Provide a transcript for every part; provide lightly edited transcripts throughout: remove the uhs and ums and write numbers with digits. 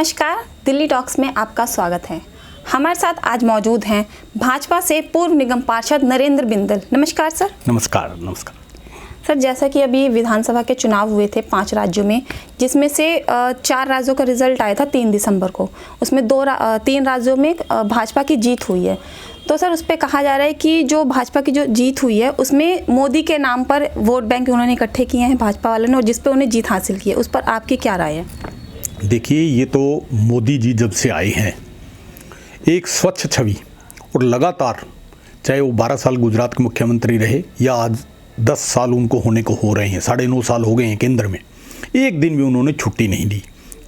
नमस्कार, दिल्ली टॉक्स में आपका स्वागत है। हमारे साथ आज मौजूद हैं भाजपा से पूर्व निगम पार्षद नरेंद्र बिंदल। नमस्कार सर। नमस्कार। सर, जैसा कि अभी विधानसभा के चुनाव हुए थे 5 राज्यों में, जिसमें से 4 राज्यों का रिजल्ट आया था 3 दिसंबर को। उसमें 3 राज्यों में भाजपा की जीत हुई है। तो सर, उस पर कहा जा रहा है कि जो भाजपा की जो जीत हुई है उसमें मोदी के नाम पर वोट बैंक उन्होंने इकट्ठे किए हैं भाजपा वालों ने, और जिस पर उन्हें जीत हासिल की है, उस पर आपकी क्या राय है? देखिए, ये तो मोदी जी जब से आए हैं एक स्वच्छ छवि, और लगातार चाहे वो 12 साल गुजरात के मुख्यमंत्री रहे या आज 10 साल उनको होने को हो रहे हैं, 9.5 साल हो गए हैं केंद्र में, एक दिन भी उन्होंने छुट्टी नहीं दी।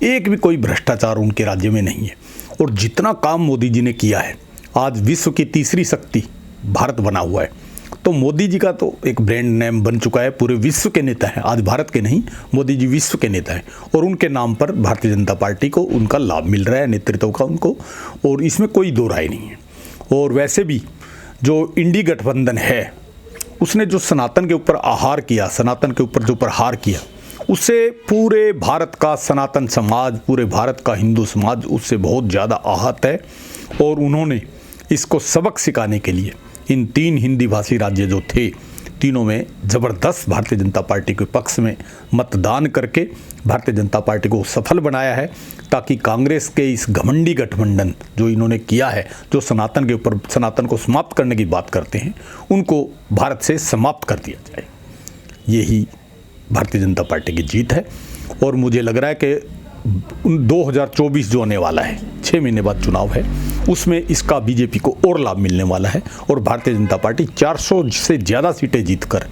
एक भी कोई भ्रष्टाचार उनके राज्य में नहीं है। और जितना काम मोदी जी ने किया है, आज विश्व की तीसरी शक्ति भारत बना हुआ है। तो मोदी जी का तो एक ब्रांड नेम बन चुका है, पूरे विश्व के नेता हैं। आज भारत के नहीं, मोदी जी विश्व के नेता हैं, और उनके नाम पर भारतीय जनता पार्टी को उनका लाभ मिल रहा है, नेतृत्व का उनको, और इसमें कोई दो राय नहीं है। और वैसे भी जो इंडी गठबंधन है, उसने जो सनातन के ऊपर आहार किया, सनातन के ऊपर जो प्रहार किया, उससे पूरे भारत का सनातन समाज, पूरे भारत का हिंदू समाज उससे बहुत ज़्यादा आहत है। और उन्होंने इसको सबक सिखाने के लिए इन 3 हिंदी भाषी राज्य जो थे, तीनों में ज़बरदस्त भारतीय जनता पार्टी के पक्ष में मतदान करके भारतीय जनता पार्टी को सफल बनाया है, ताकि कांग्रेस के इस घमंडी गठबंधन जो इन्होंने किया है, जो सनातन के ऊपर, सनातन को समाप्त करने की बात करते हैं, उनको भारत से समाप्त कर दिया जाए। यही भारतीय जनता पार्टी की जीत है। और मुझे लग रहा है कि 2024 जो आने वाला है, 6 महीने बाद चुनाव है, उसमें इसका बीजेपी को और लाभ मिलने वाला है। और भारतीय जनता पार्टी 400 से ज़्यादा सीटें जीतकर,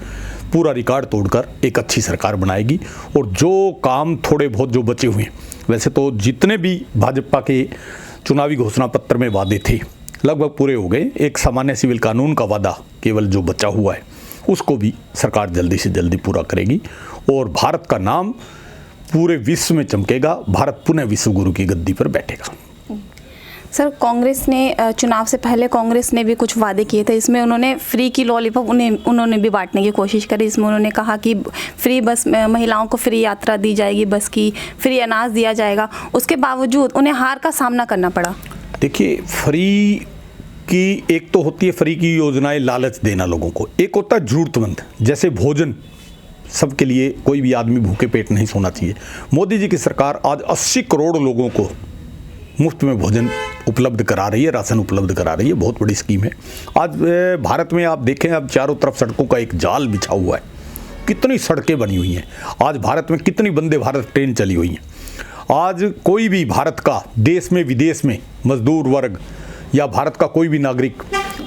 पूरा रिकॉर्ड तोड़कर एक अच्छी सरकार बनाएगी। और जो काम थोड़े बहुत जो बचे हुए हैं, वैसे तो जितने भी भाजपा के चुनावी घोषणा पत्र में वादे थे लगभग पूरे हो गए। एक सामान्य सिविल कानून का वादा केवल जो बचा हुआ है, उसको भी सरकार जल्दी से जल्दी पूरा करेगी, और भारत का नाम पूरे विश्व में चमकेगा। भारत पुनः विश्व गुरु की गद्दी पर बैठेगा। सर, कांग्रेस ने चुनाव से पहले कांग्रेस ने भी कुछ वादे किए थे। इसमें उन्होंने फ्री की लॉलीपॉप उन्होंने भी बांटने की कोशिश करी। इसमें उन्होंने कहा कि फ्री बस, महिलाओं को फ्री यात्रा दी जाएगी बस की, फ्री अनाज दिया जाएगा। उसके बावजूद उन्हें हार का सामना करना पड़ा। देखिए, फ्री की एक तो होती है फ्री की योजनाएं लालच देना लोगों को, एक होता है जरूरतमंद, जैसे भोजन सबके लिए, कोई भी आदमी भूखे पेट नहीं सोना चाहिए। मोदी जी की सरकार आज 80 करोड़ लोगों को मुफ्त में भोजन उपलब्ध करा रही है, राशन उपलब्ध करा रही है। बहुत बड़ी स्कीम है। आज भारत में आप देखें, अब चारों तरफ सड़कों का एक जाल बिछा हुआ है। कितनी सड़कें बनी हुई हैं। आज भारत में कितनी वंदे भारत ट्रेन चली हुई हैं। आज कोई भी भारत का देश में विदेश में मजदूर वर्ग या भारत का कोई भी नागरिक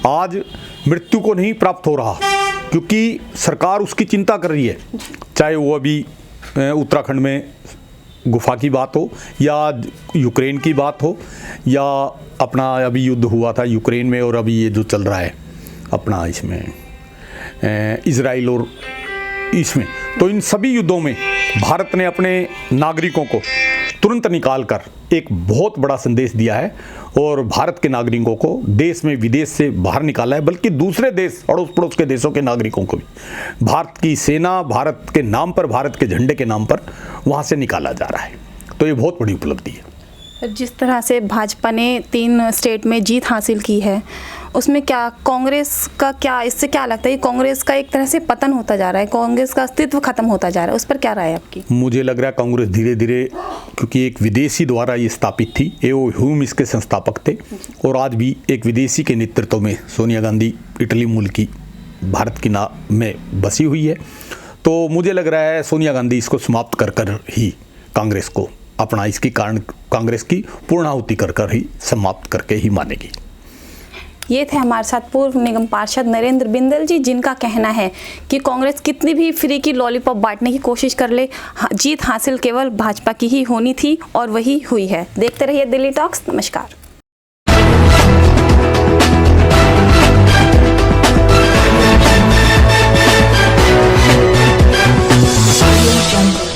आज मृत्यु को नहीं प्राप्त हो रहा, क्योंकि सरकार उसकी चिंता कर रही है। चाहे वो अभी उत्तराखंड में गुफा की बात हो, या यूक्रेन की बात हो, या अपना अभी युद्ध हुआ था यूक्रेन में, और अभी ये जो चल रहा है अपना इसमें इजराइल और इसमें, तो इन सभी युद्धों में भारत ने अपने नागरिकों को तुरंत निकाल कर एक बहुत बड़ा संदेश दिया है, और भारत के नागरिकों को देश में विदेश से बाहर निकाला है, बल्कि दूसरे देश, अड़ोस पड़ोस के देशों के नागरिकों को भी भारत की सेना, भारत के नाम पर, भारत के झंडे के नाम पर वहाँ से निकाला जा रहा है। तो ये बहुत बड़ी उपलब्धि है। जिस तरह से भाजपा ने 3 स्टेट में जीत हासिल की है, उसमें क्या कांग्रेस का, क्या इससे क्या लगता है? कांग्रेस का एक तरह से पतन होता जा रहा है, कांग्रेस का अस्तित्व खत्म होता जा रहा है, उस पर क्या राय है आपकी? मुझे लग रहा है कांग्रेस धीरे धीरे, क्योंकि एक विदेशी द्वारा ये स्थापित थी, एओ ह्यूम इसके संस्थापक थे, और आज भी एक विदेशी के नेतृत्व में सोनिया गांधी इटली मूल की भारत की में बसी हुई है। तो मुझे लग रहा है सोनिया गांधी इसको समाप्त कर कर ही कांग्रेस को अपना, इसके कारण कांग्रेस की पूर्णाहुति कर कर ही समाप्त करके ही मानेगी। ये थे हमारे साथ पूर्व निगम पार्षद नरेंद्र बिंदल जी, जिनका कहना है कि कांग्रेस कितनी भी फ्री की लॉलीपॉप बांटने की कोशिश कर ले, जीत हासिल केवल भाजपा की ही होनी थी, और वही हुई है। देखते रहिए दिल्ली टॉक्स। नमस्कार।